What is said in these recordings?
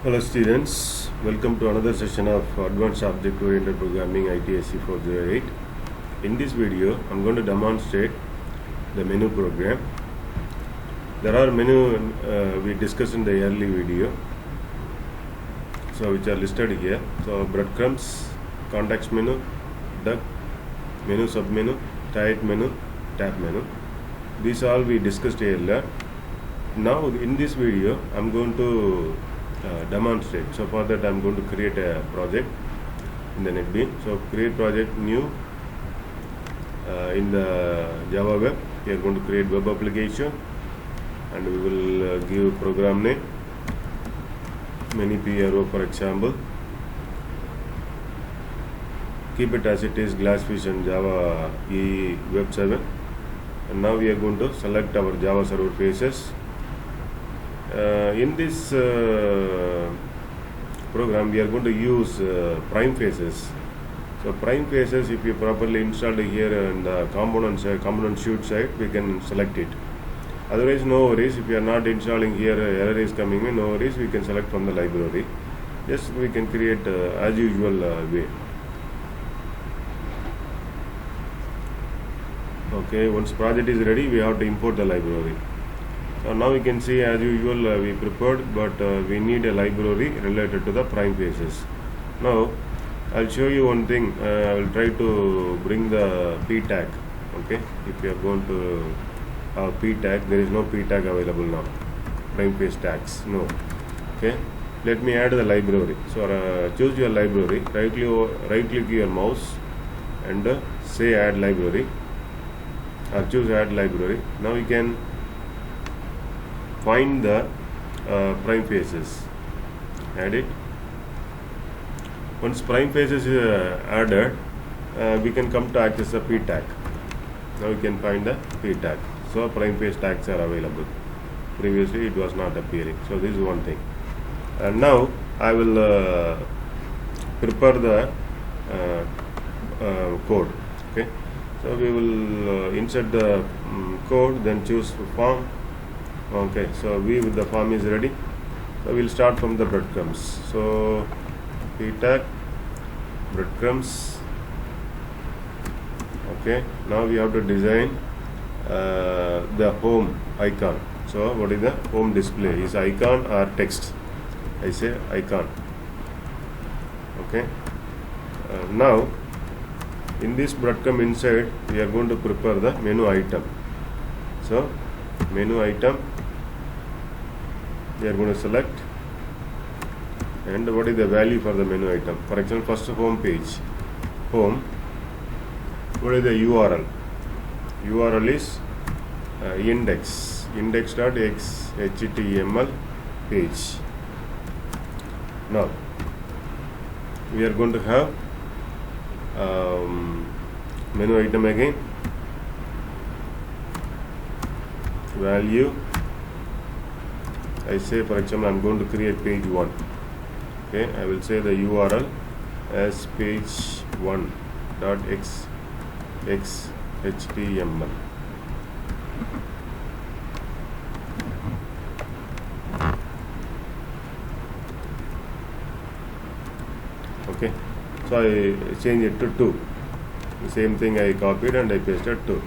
Hello students, welcome to another session of Advanced Object Oriented Programming ITSC 408. In this video, I am going to demonstrate the menu program. There are menu we discussed in the early video, so which are listed here. So breadcrumbs, context menu, duck, menu submenu, tied menu, tab menu. These all we discussed earlier. Now in this video, I am going to demonstrate. So for that I am going to create a project in the NetBeans. So create project new in the Java web. We are going to create web application and we will give program name ManyPro for example. Keep it as it is Glassfish and Java EE Web 7. And now we are going to select our Java server faces. In this program we are going to use prime faces. So prime faces, if you properly installed here in the component shoot side, we can select it. Otherwise no worries, if you are not installing here, error is coming in, no worries, we can select from the library. Just we can create as usual way. Okay, once project is ready, we have to import the library. So now we can see as usual we prepared, but we need a library related to the prime faces. Now I'll show you one thing. I will try to bring the p tag. Okay, if you are going to have p tag, there is no p tag available now. Prime face tags, no. Okay, let me add the library. So choose your library. Right click your mouse and say add library. Choose add library. Now you can find the prime faces, add it. Once prime faces is added, we can come to access the p tag. Now we can find the p tag. So prime face tags are available. Previously it was not appearing. So this is one thing. And now I will prepare the code. Okay. So we will insert the code, then choose form. Okay, so with the form is ready. So we'll start from the breadcrumbs. So p tag breadcrumbs. Okay, now we have to design the home icon. So what is the home display? Is icon or text? I say icon. Okay. Now in this breadcrumb inside we are going to prepare the menu item. So menu item we are going to select, and what is the value for the menu item. For example, first home page, home, what is the URL? URL is index.html page. Now we are going to have menu item again, value. I say for example I am going to create page 1. Okay, I will say the URL as page1.xhtml. Okay, so I change it to 2. The same thing I copied and I pasted 2.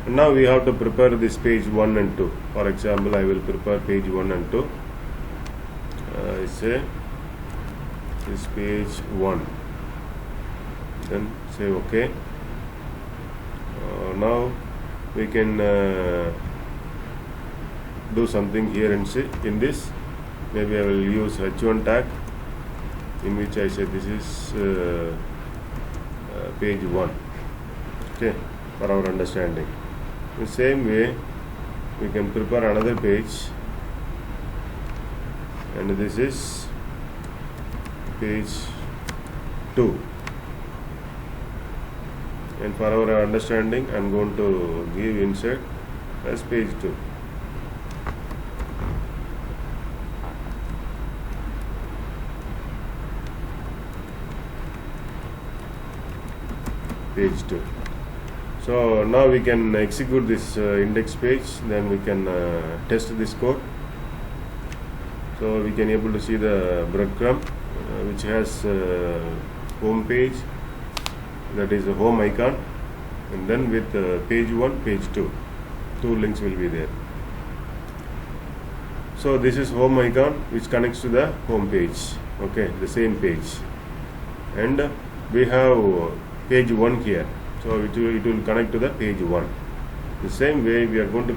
And now we have to prepare this page 1 and 2. For example, I will prepare page 1 and 2. I say this page 1. Then say OK. Now we can do something here and see in this. Maybe I will use h1 tag, in which I say this is page 1. Okay, for our understanding. The same way we can prepare another page, and this is page 2, and for our understanding I am going to give insert as page 2. Page 2. So now we can execute this index page, then we can test this code. So we can able to see the breadcrumb which has home page, that is a home icon, and then with page 1, page 2, two links will be there. So this is home icon which connects to the home page, okay, the same page, and we have page 1 here, so it will connect to the page 1. The same way we are going to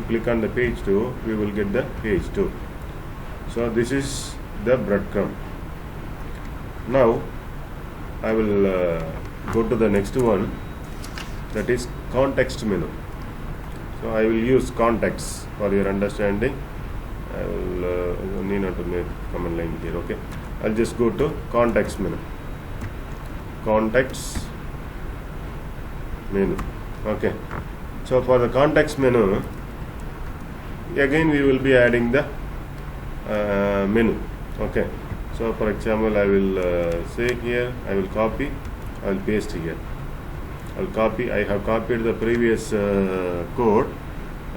click on the page 2, we will get the page 2. So this is the breadcrumb. Now I will go to the next one, that is context menu. So I will use context for your understanding. I will need not to make command line here, okay. I'll just go to context menu, context menu, okay. So for the context menu, again we will be adding the menu, okay. So for example, I will say here, I will copy, I will paste here. I will copy, I have copied the previous code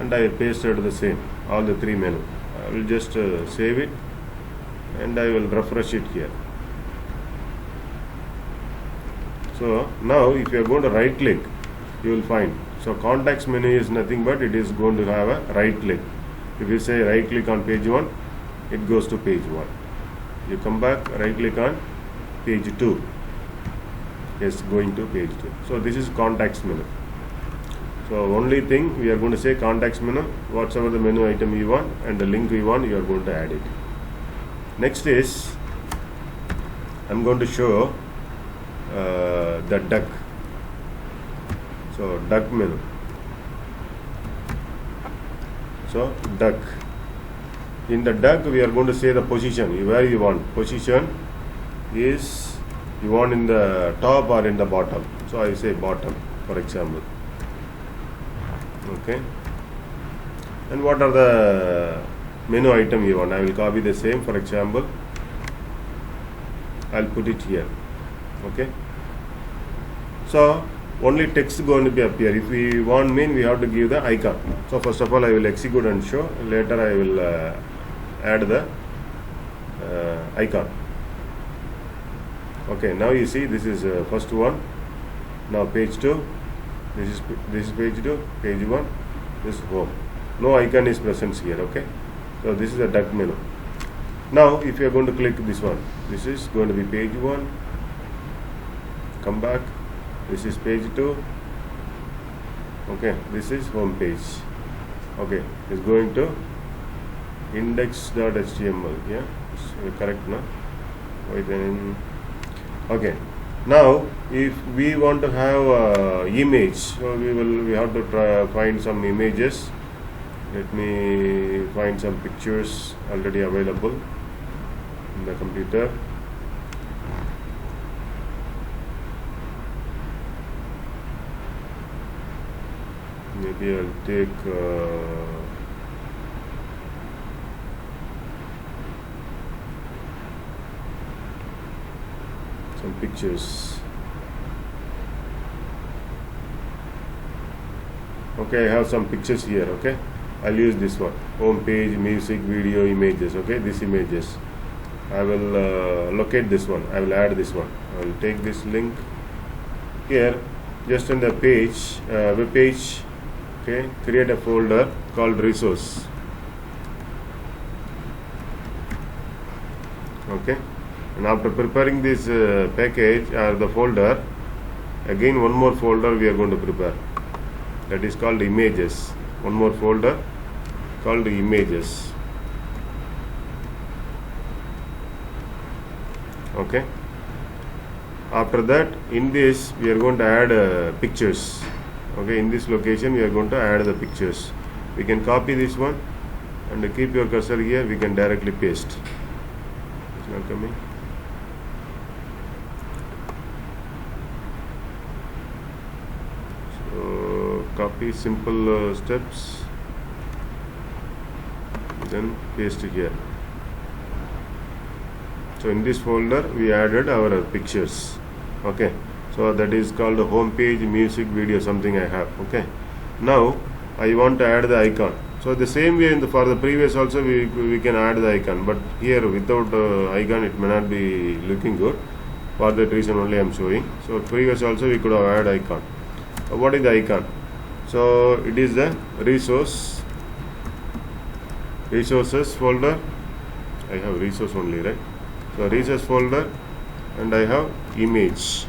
and I pasted the same, all the three menu. I will just save it and I will refresh it here. So now if you are going to right click, you will find, so context menu is nothing but it is going to have a right click. If you say right click on page 1, it goes to page 1. You come back, right click on page 2, yes, going to page 2. So this is context menu. So only thing we are going to say context menu, whatsoever the menu item you want and the link we want, you are going to add it. Next is, I am going to show the duck. So duck menu. So duck. In the duck we are going to say the position, where you want. Position is, you want in the top or in the bottom. So I say bottom, for example. Okay. And what are the menu item you want? I will copy the same. For example, I'll put it here. Okay. So only text going to be appear. If we want main, we have to give the icon. So first of all, I will execute and show. Later I will add the icon. Okay. Now you see this is first one. Now page 2. This is page 2, page 1, this is home. No icon is present here, okay. So this is a duck menu. Now if you are going to click this one, this is going to be page 1, come back, this is page 2, okay, this is home page, okay, it's going to index.html, yeah, it's correct now, wait then, okay. Now if we want to have image, so we have to find some images. Let me find some pictures already available in the computer. Maybe I'll take some pictures. Okay, I have some pictures here, okay. I'll use this one, home page, music, video, images, okay, these images. I will locate this one, I will add this one. I will take this link here, just in the page, web page, okay, create a folder called resource, okay. And after preparing this package or the folder, again one more folder we are going to prepare, that is called images. One more folder called images, okay. After that, in this we are going to add pictures, okay. In this location we are going to add the pictures. We can copy this one and keep your cursor here, we can directly paste. It's not coming. Copy simple steps, then paste here. So in this folder we added our pictures, okay. So that is called home page, music, video, something I have, okay. Now I want to add the icon. So the same way for the previous also we can add the icon, but here without icon it may not be looking good. For that reason only I am showing. So previous also we could have add icon. What is the icon? So it is the resources folder. I have resource only, right? So resource folder, and I have images.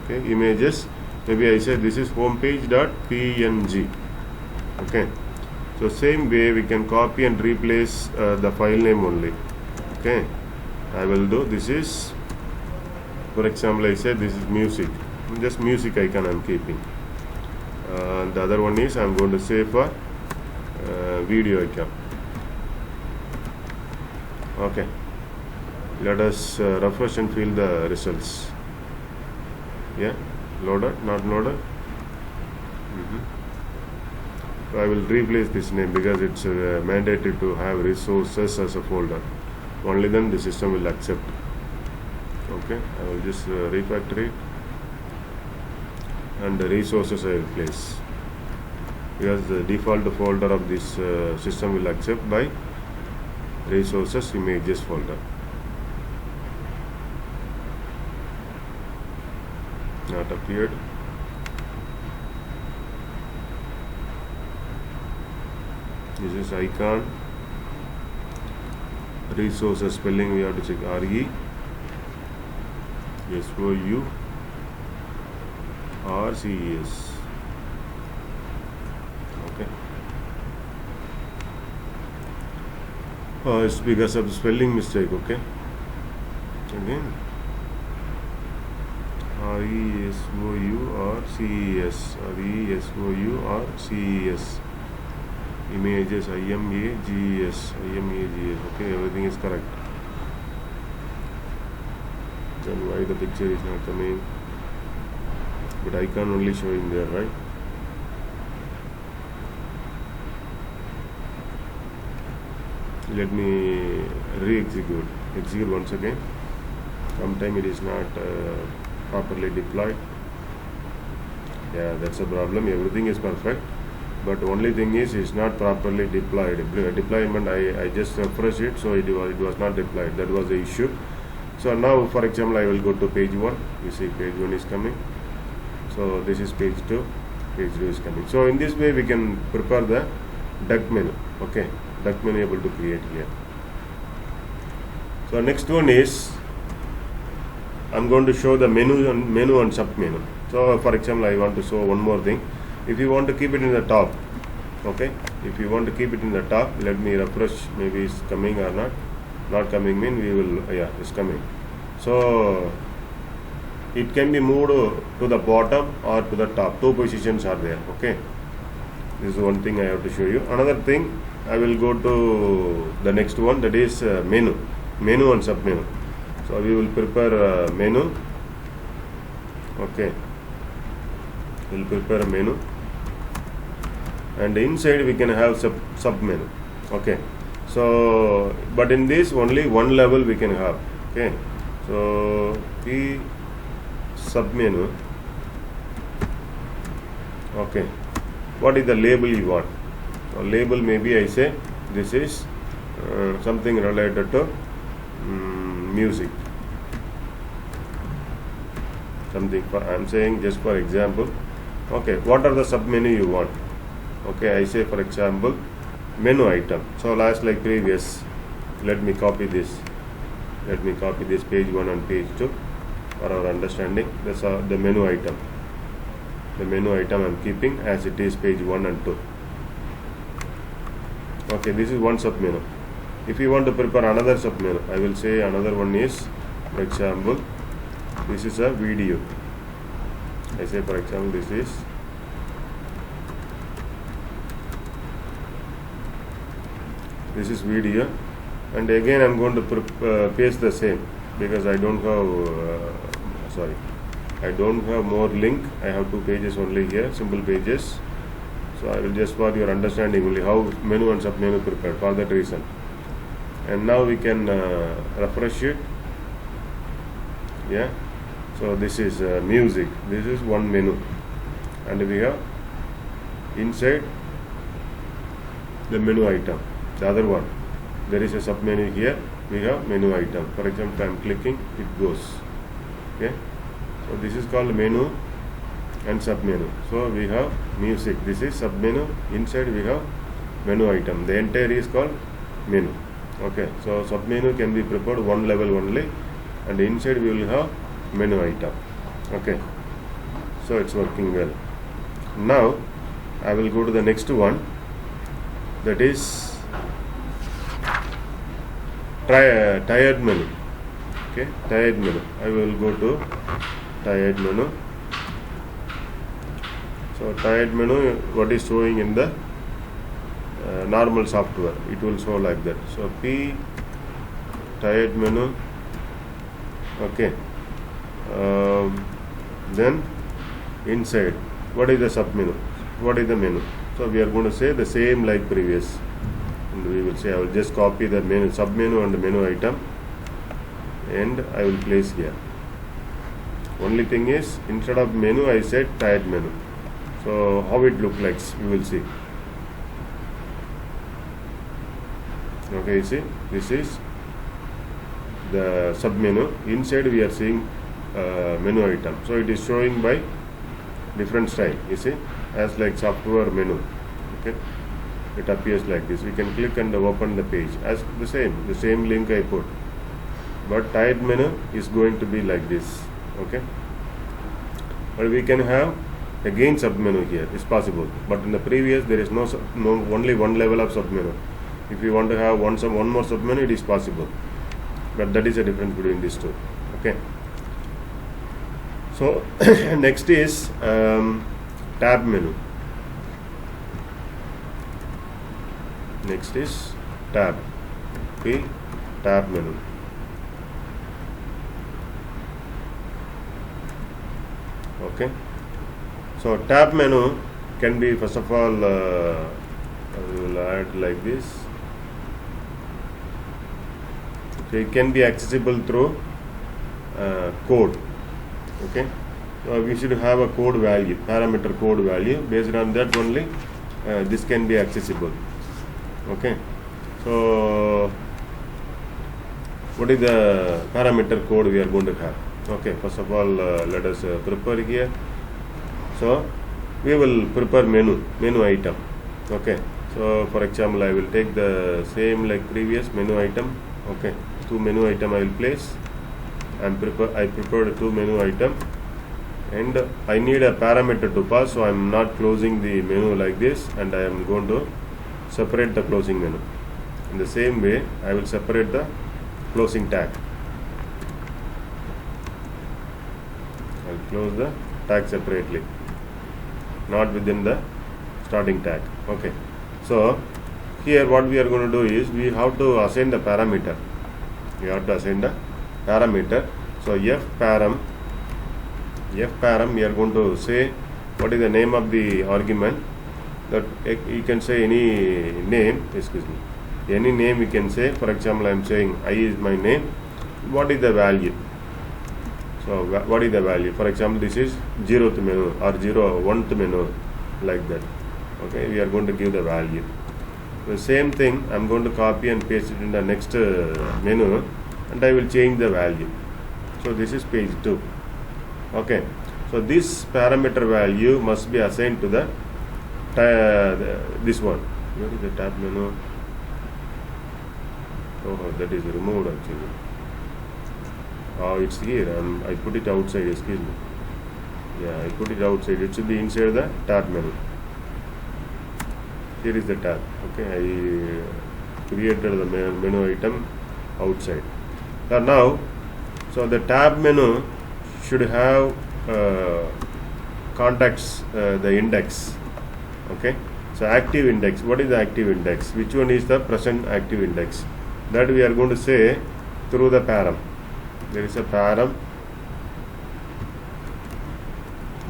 Okay, images. Maybe I say this is homepage.png. Okay, so same way we can copy and replace the file name only. Okay, I will do this is, for example, I said this is music, just music icon I am keeping. The other one is I am going to say for video icon. Okay, let us refresh and feel the results. Yeah, loaded, not loaded. I will replace this name because it's mandatory to have resources as a folder. Only then the system will accept. Okay, I will just refactor it, and the resources I will place, because the default folder of this system will accept by resources images folder. Not appeared. This is icon. Resources spelling we have to check RESOURCES. Okay. It's because of the spelling mistake. Okay. Again. RESOURCES. Images IMAGES. Okay, everything is correct. Then why the picture is not coming? But icon only showing there, right? Let me execute once again. Sometime it is not properly deployed. Yeah, that's a problem. Everything is perfect, but only thing is it's not properly deployed. Deployment, I just refreshed it, so it was not deployed. That was the issue. So now, for example, I will go to page 1. You see page 1 is coming. So this is page 2. Page 2 is coming. So in this way we can prepare the duck menu. Okay, duck menu able to create here. So next one is I'm going to show the menu and sub menu. So for example, I want to show one more thing. If you want to keep it in the top, okay, if you want to keep it in the top, let me refresh. Maybe it's coming or not coming mean we will, yeah, it's coming. So it can be moved to the bottom or to the top. Two positions are there. Okay, this is one thing I have to show you. Another thing, I will go to the next one, that is menu and sub menu. So we will prepare a menu. Okay, we will prepare a menu, and inside we can have sub menu. Okay, so but in this only one level we can have. Okay, so the sub menu. Okay, what is the label you want? So label, maybe I say this is something related to music. Something I am saying just for example. Okay, what are the sub menu you want? Okay, I say for example menu item. So last like previous, let me copy this. Let me copy this page 1 and page 2 for our understanding. That's the menu item. The menu item I am keeping as it is page 1 and 2. Okay, this is one sub menu. If you want to prepare another sub menu, I will say another one is, for example, this is a video. I say for example this is video, and again I am going to paste the same, because I don't have I don't have more link. I have 2 pages only here, simple pages. So I will just, for your understanding only, how menu and sub menu prepared, for that reason. And now we can refresh it. Yeah, so this is music. This is one menu, and we have inside the menu item. The other one, there is a submenu here. We have menu item. For example, if I am clicking, it goes. Okay. So this is called menu and submenu. So we have music. This is submenu. Inside we have menu item. The entire is called menu. Okay. So submenu can be prepared one level only, and inside we will have menu item. Okay. So it's working well. Now I will go to the next one. That is tired menu. Okay, tired menu. I will go to tired menu. So tired menu, what is showing in the normal software, it will show like that. So P tired menu. Okay. Then inside, what is the submenu? What is the menu? So we are going to say the same like previous. And we will say I will just copy the menu, submenu and the menu item, and I will place here. Only thing is, instead of menu I said tired menu. So how it look like, you will see. Okay, you see, this is the submenu. Inside we are seeing menu item. So it is showing by different style, you see, as like software menu. Okay, it appears like this. We can click and open the page as the same link I put, but tired menu is going to be like this. Okay, but we can have again submenu here, is possible, but in the previous there is no only one level of submenu. If you want to have one more submenu, it is possible, but that is a difference between these two. Okay, so next is tab menu. Next is tab. P tab menu. Okay, so tab menu can be, first of all, I will add like this. Okay, it can be accessible through code. Okay, so we should have a code value, parameter code value. Based on that only this can be accessible. Okay, so what is the parameter code we are going to have? Okay, first of all, let us prepare here. So we will prepare menu item. Okay, so for example, I will take the same like previous menu item. Okay, 2 menu item I will place. I prepared 2 menu item, and I need a parameter to pass, so I am not closing the menu like this, and I am going to separate the closing menu. In the same way, I will separate the closing tag. I will close the tag separately, not within the starting tag. Okay, so here what we are going to do is we have to assign the parameter. We have to assign the parameter. So f param, we are going to say what is the name of the argument. That you can say any name, any name you can say. For example, I am saying I is my name. What is the value? So what is the value? For example, this is 0th menu or 1st menu, like that. Okay, we are going to give the value. The same thing I am going to copy and paste it in the next menu, and I will change the value. So this is page 2. Okay, so this parameter value must be assigned to the this one. Where is the tab menu? Oh, that is removed actually. Oh, it's here. I put it outside. Excuse me. Yeah, I put it outside. It should be inside the tab menu. Here is the tab. Okay, I created the menu item outside. Now, so the tab menu should have contacts the index. Okay, so active index. What is the active index? Which one is the present active index? That we are going to say through the param. There is a param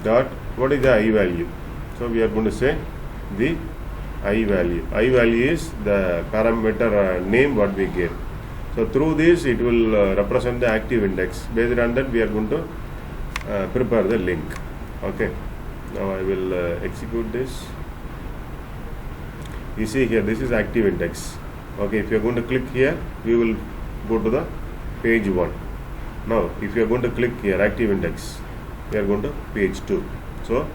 dot, what is the I value? So we are going to say the I value. I value is the parameter name what we gave. So through this it will represent the active index. Based on that we are going to prepare the link. Okay, now I will execute this. You see here, this is active index. Okay, if you are going to click here, we will go to the page 1. Now if you are going to click here, active index, we are going to page 2. So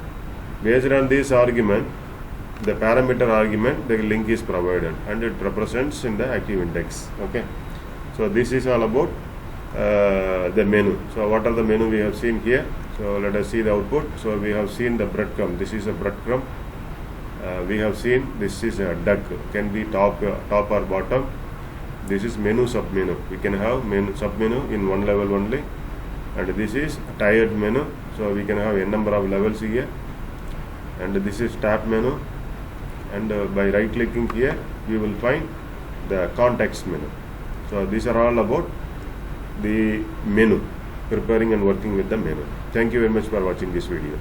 based on this argument, the parameter argument, the link is provided and it represents in the active index. Okay, so this is all about the menu. So what are the menu we have seen here? So let us see the output. So we have seen the breadcrumb. This is a breadcrumb. We have seen this is a duck, can be top or bottom. This is menu submenu. We can have menu submenu in one level only, and this is tiered menu. So we can have a number of levels here, and this is tab menu. And by right clicking here, we will find the context menu. So these are all about the menu, preparing and working with the menu. Thank you very much for watching this video.